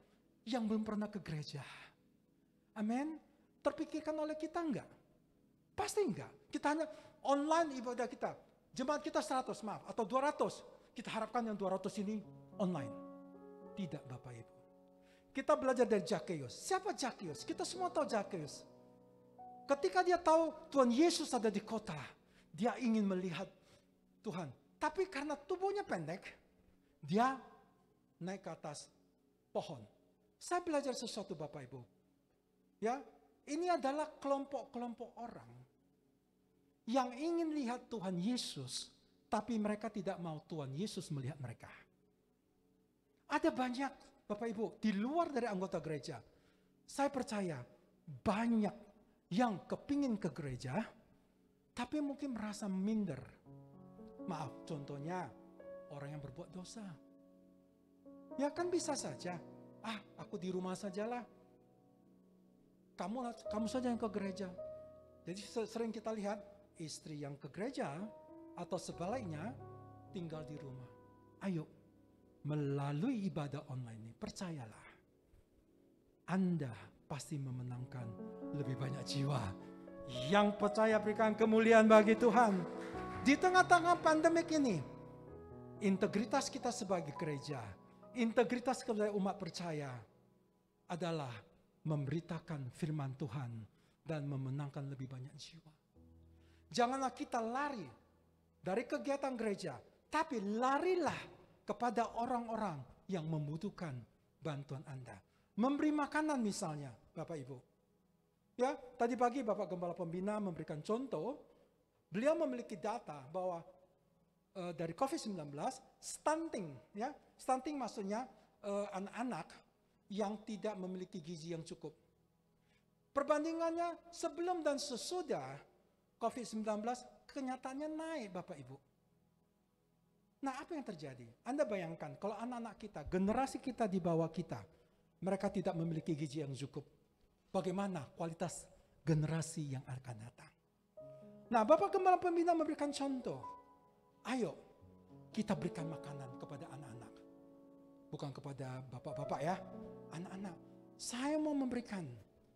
yang belum pernah ke gereja. Amin. Terpikirkan oleh kita enggak? Pasti enggak. Kita hanya online ibadah kita. Jemaat kita 100 atau 200. Kita harapkan yang 200 ini online. Tidak Bapak Ibu. Kita belajar dari Zakheus. Siapa Zakheus? Kita semua tahu Zakheus. Ketika dia tahu Tuhan Yesus ada di kota, dia ingin melihat Tuhan. Tapi karena tubuhnya pendek, dia naik ke atas pohon. Saya belajar sesuatu Bapak Ibu. Ya, ini adalah kelompok-kelompok orang yang ingin lihat Tuhan Yesus, tapi mereka tidak mau Tuhan Yesus melihat mereka. Ada banyak Bapak Ibu di luar dari anggota gereja. Saya percaya banyak yang kepingin ke gereja, tapi mungkin merasa minder. Maaf, contohnya orang yang berbuat dosa. Ya kan bisa saja, aku di rumah sajalah. Kamu saja yang ke gereja. Jadi sering kita lihat istri yang ke gereja atau sebaliknya tinggal di rumah. Ayo, melalui ibadah online ini, percayalah, Anda pasti memenangkan lebih banyak jiwa. Yang percaya berikan kemuliaan bagi Tuhan. Di tengah-tengah pandemik ini, integritas kita sebagai gereja, integritas sebagai umat percaya adalah memberitakan firman Tuhan dan memenangkan lebih banyak jiwa. Janganlah kita lari dari kegiatan gereja, tapi larilah kepada orang-orang yang membutuhkan bantuan Anda. Memberi makanan misalnya, Bapak Ibu. Ya, tadi pagi Bapak Gembala Pembina memberikan contoh, beliau memiliki data bahwa dari COVID-19, stunting, ya, stunting maksudnya anak-anak yang tidak memiliki gizi yang cukup. Perbandingannya sebelum dan sesudah COVID-19, kenyataannya naik Bapak Ibu. Nah, apa yang terjadi? Anda bayangkan kalau anak-anak kita, generasi kita di bawah kita, mereka tidak memiliki gizi yang cukup. Bagaimana kualitas generasi yang akan datang? Nah, Bapak Gembala Pembina memberikan contoh. Ayo, kita berikan makanan kepada anak-anak. Bukan kepada bapak-bapak ya, anak-anak. Saya mau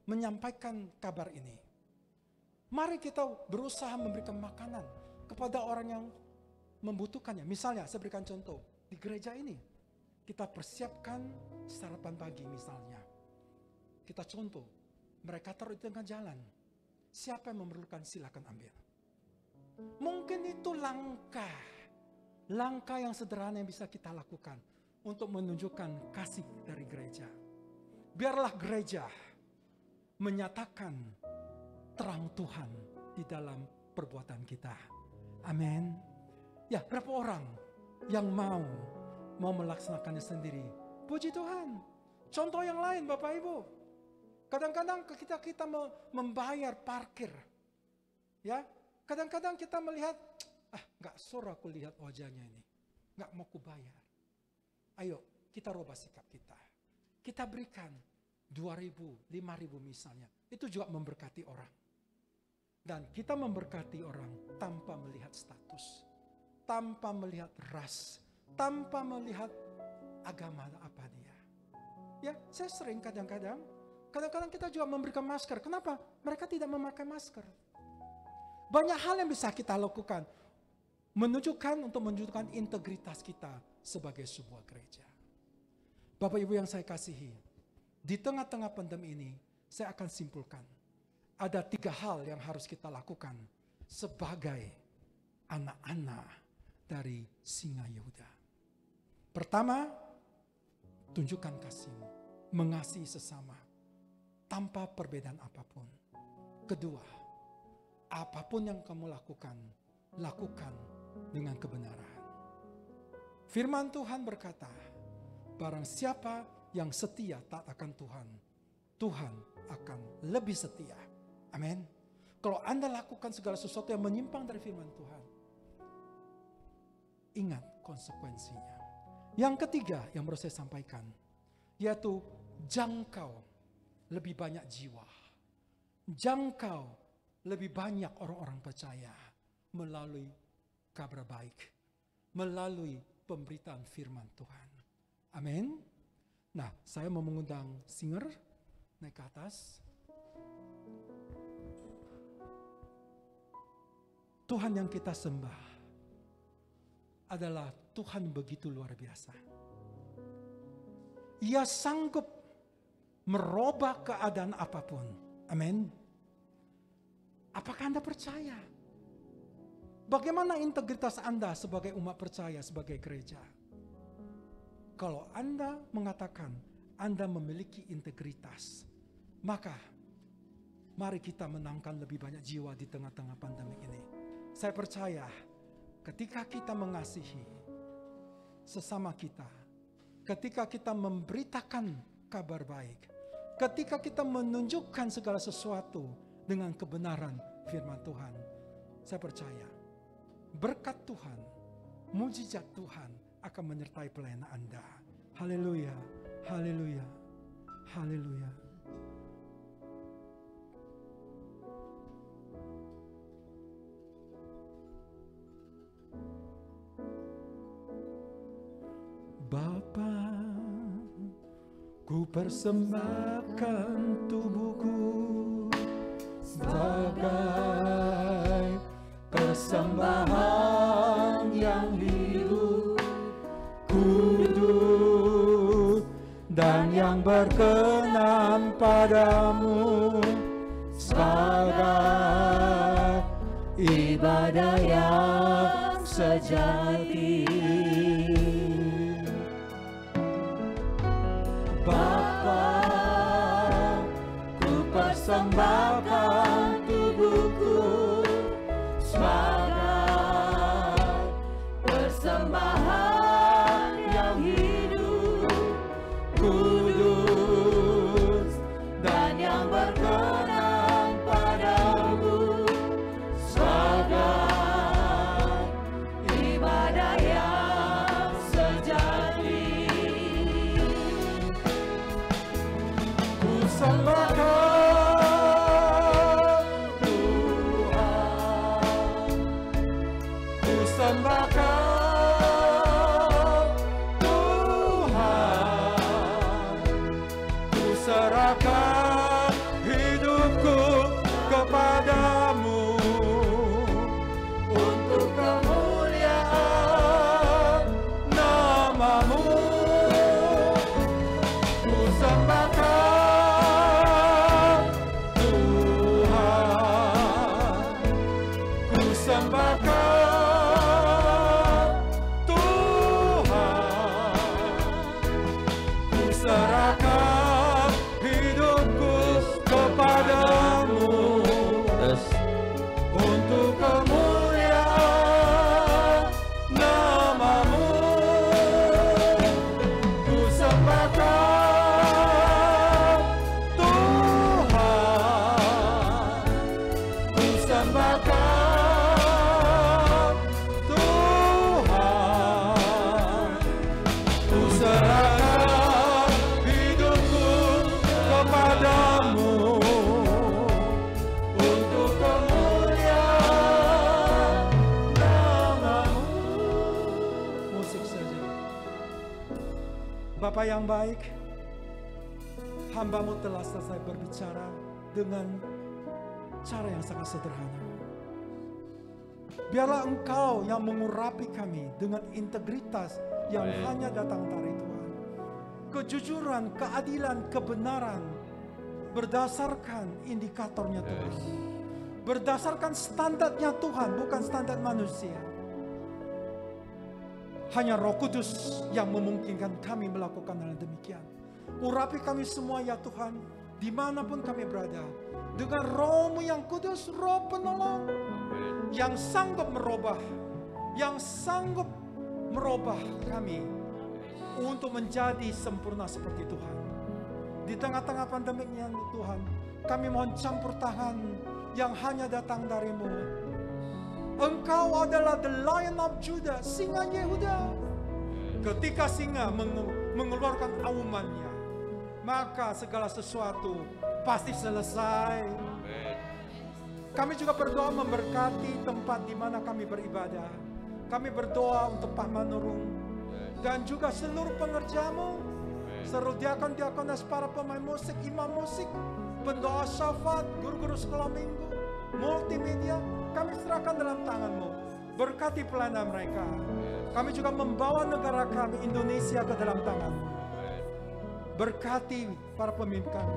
menyampaikan kabar ini. Mari kita berusaha memberikan makanan kepada orang yang membutuhkannya. Misalnya, saya berikan contoh. Di gereja ini, kita persiapkan sarapan pagi misalnya. Kita contoh, mereka taruh di tengah jalan. Siapa yang memerlukan silakan ambil. Mungkin itu langkah yang sederhana yang bisa kita lakukan untuk menunjukkan kasih dari gereja. Biarlah gereja menyatakan terang Tuhan di dalam perbuatan kita. Amin. Ya, berapa orang yang mau melaksanakannya sendiri? Puji Tuhan. Contoh yang lain Bapak Ibu. Kadang-kadang kita membayar parkir. Ya, kadang-kadang kita melihat, gak suruh aku lihat wajahnya ini. Gak mau kubayar. Ayo, kita rubah sikap kita. Kita berikan 2.000, 5.000 misalnya. Itu juga memberkati orang. Dan kita memberkati orang tanpa melihat status. Tanpa melihat ras. Tanpa melihat agama apa dia. Ya, saya sering kadang-kadang kita juga memberikan masker. Kenapa? Mereka tidak memakai masker. Banyak hal yang bisa kita lakukan. Untuk menunjukkan integritas kita sebagai sebuah gereja. Bapak Ibu yang saya kasihi, di tengah-tengah pandemi ini, saya akan simpulkan. Ada 3 hal yang harus kita lakukan sebagai anak-anak dari singa Yehuda. Pertama, tunjukkan kasih-Mu, mengasihi sesama tanpa perbedaan apapun. Kedua, apapun yang kamu lakukan dengan kebenaran. Firman Tuhan berkata, barang siapa yang setia taat akan Tuhan, Tuhan akan lebih setia. Amin. Kalau Anda lakukan segala sesuatu yang menyimpang dari firman Tuhan, ingat konsekuensinya. Yang ketiga yang harus saya sampaikan, yaitu jangkau lebih banyak jiwa. Jangkau lebih banyak orang-orang percaya melalui kabar baik, melalui pemberitaan firman Tuhan. Amin. Nah, saya mau mengundang singer naik ke atas. Tuhan yang kita sembah adalah Tuhan begitu luar biasa. Ia sanggup merubah keadaan apapun. Amin. Apakah Anda percaya? Bagaimana integritas Anda sebagai umat percaya, sebagai gereja? Kalau Anda mengatakan Anda memiliki integritas, maka mari kita menangkan lebih banyak jiwa di tengah-tengah pandemi ini. Saya percaya ketika kita mengasihi sesama kita, ketika kita memberitakan kabar baik, ketika kita menunjukkan segala sesuatu dengan kebenaran firman Tuhan, saya percaya berkat Tuhan, mujizat Tuhan akan menyertai pelayanan Anda. Haleluya, haleluya, haleluya. Bapa, ku persembahkan tubuhku sebagai persembahan yang hidup, kudus dan yang berkenan padamu, sebagai ibadah yang sejati. Bapa, ku persembahkan tubuhku sebagai persembahan yang hidup, kudus dan yang berkenan padamu, sebagai ibadah yang sejati. Ku sembahkan Tuhan, ku sembahkan Tuhan, ku serahkan hidupku kepadamu untuk kemuliaan nama-Mu. Ku sembahkan Tuhan, ku sembahkan Tuhan, ku serahkan hidupku kepadamu untuk kemuliaan nama-Mu. Ku sembahkan Tuhan, ku sembahkan Tuhan, ku serahkan hidupku kepadamu untuk kemuliaan nama-Mu. Musik saja. Bapa yang baik, hamba-Mu telah selesai berbicara dengan cara yang sangat sederhana. Biarlah Engkau yang mengurapi kami dengan integritas yang hanya datang dari Tuhan. Kejujuran, keadilan, kebenaran berdasarkan indikatornya Tuhan. Berdasarkan standarnya Tuhan, bukan standar manusia. Hanya Roh Kudus yang memungkinkan kami melakukan hal demikian. Urapi kami semua ya Tuhan, dimanapun kami berada. Dengan Roh-Mu yang kudus, Roh penolong, yang sanggup merubah, yang sanggup merubah kami untuk menjadi sempurna seperti Tuhan. Di tengah-tengah pandemik ini Tuhan, kami mohon campur tangan yang hanya datang dari-Mu. Engkau adalah the Lion of Judah, singa Yehuda. Ketika singa mengeluarkan aumannya, maka segala sesuatu pasti selesai. Kami juga berdoa memberkati tempat di mana kami beribadah. Kami berdoa untuk Pak Manurung dan juga seluruh pengerja-Mu, seluruh diakon-diakones, para pemain musik, imam musik, pendoa syafat, guru-guru sekolah minggu, multimedia. Kami serahkan dalam tangan-Mu. Berkati pelayanan mereka. Kami juga membawa negara kami Indonesia ke dalam tangan-Mu. Berkati para pemimpin kami,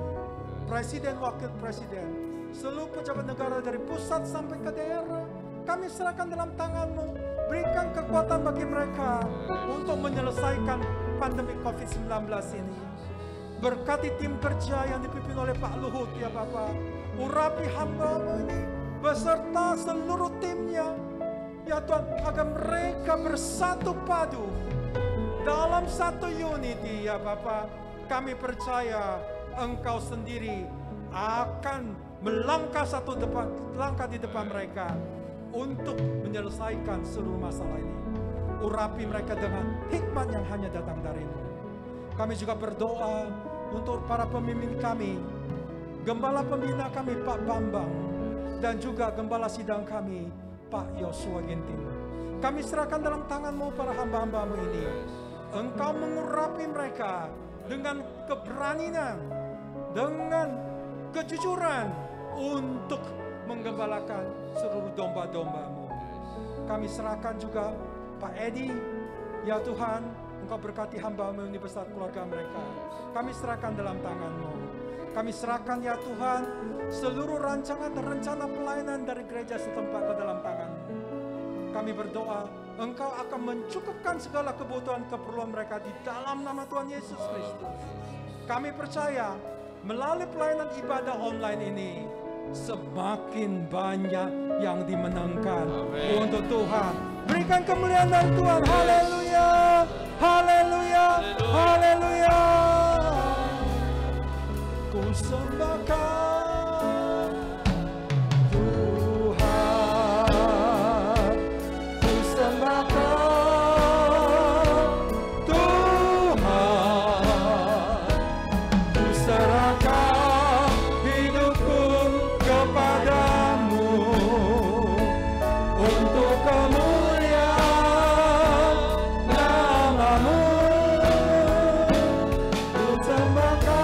presiden, wakil presiden, seluruh pejabat negara dari pusat sampai ke daerah. Kami serahkan dalam tangan-Mu. Berikan kekuatan bagi mereka untuk menyelesaikan pandemi COVID-19 ini. Berkati tim kerja yang dipimpin oleh Pak Luhut ya Bapak. Urapi hamba-Mu ini beserta seluruh timnya. Ya Tuhan, agar mereka bersatu padu dalam satu unity ya Bapak. Kami percaya Engkau sendiri akan melangkah langkah di depan mereka untuk menyelesaikan seluruh masalah ini. Urapi mereka dengan hikmat yang hanya datang dari-Mu. Kami juga berdoa untuk para pemimpin kami, Gembala pembina kami Pak Bambang, dan juga Gembala sidang kami Pak Yosua Ginting. Kami serahkan dalam tangan-Mu para hamba-hamba-Mu ini. Engkau mengurapi mereka dengan keberanian, dengan kejujuran untuk menggembalakan seluruh domba-domba-Mu. Kami serahkan juga Pak Edi, ya Tuhan, Engkau berkati hamba-Mu ini beserta keluarga mereka. Kami serahkan dalam tangan-Mu. Kami serahkan ya Tuhan, seluruh rancangan dan rencana pelayanan dari gereja setempat ke dalam tangan-Mu. Kami berdoa, Engkau akan mencukupkan segala kebutuhan keperluan mereka di dalam nama Tuhan Yesus Kristus. Kami percaya melalui pelayanan ibadah online ini semakin banyak yang dimenangkan. Amen. Untuk Tuhan. Berikan kemuliaan dari Tuhan. Haleluya. Haleluya. Haleluya. Ku sembahkan Tuhan. Ku sembahkan Tuhan. Ku serahkan hidupku kepadamu untuk kemuliaan nama-Mu. Ku sembahkan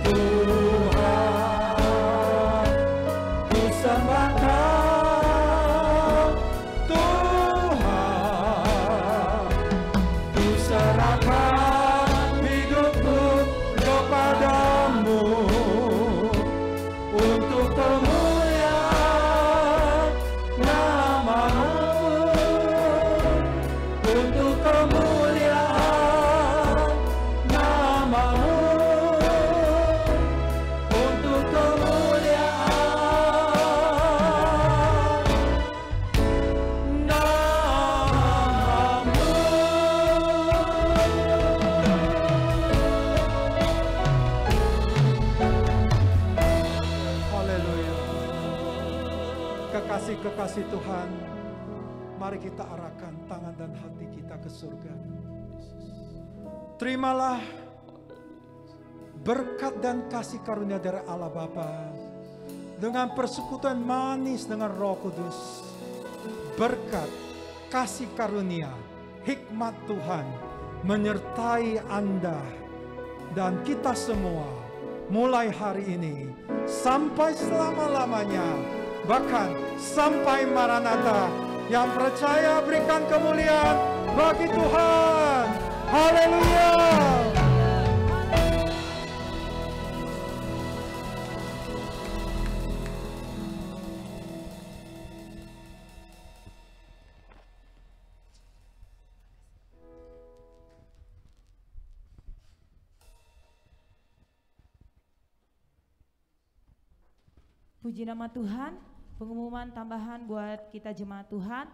Tuhan, ku sembahkan Tuhan, ku serahkan hidupku kepadamu untuk kemuliaan nama-Mu, untuk kemuliaan nama-Mu, untuk kemuliaan nama-Mu. Haleluya. Kekasih-kekasih Tuhan, mari kita arahkan tangan dan hati kita ke surga. Terimalah berkat dan kasih karunia dari Allah Bapa dengan persekutuan manis dengan Roh Kudus. Berkat, kasih karunia, hikmat Tuhan menyertai Anda dan kita semua mulai hari ini sampai selama-lamanya, bahkan sampai Maranatha. Yang percaya berikan kemuliaan bagi Tuhan. Haleluya. Puji nama Tuhan. Pengumuman tambahan buat kita jemaat Tuhan.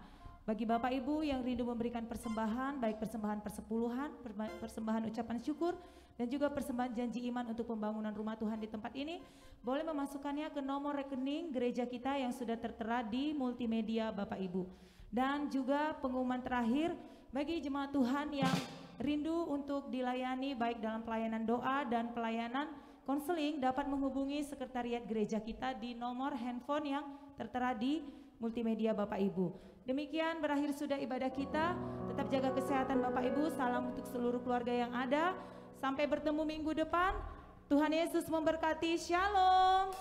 Bagi Bapak Ibu yang rindu memberikan persembahan, baik persembahan persepuluhan, persembahan ucapan syukur, dan juga persembahan janji iman untuk pembangunan rumah Tuhan di tempat ini, boleh memasukkannya ke nomor rekening gereja kita yang sudah tertera di multimedia Bapak Ibu. Dan juga pengumuman terakhir, bagi jemaat Tuhan yang rindu untuk dilayani baik dalam pelayanan doa dan pelayanan konseling, dapat menghubungi sekretariat gereja kita di nomor handphone yang tertera di multimedia Bapak Ibu. Demikian berakhir sudah ibadah kita. Tetap jaga kesehatan Bapak Ibu. Salam untuk seluruh keluarga yang ada. Sampai bertemu minggu depan. Tuhan Yesus memberkati. Shalom.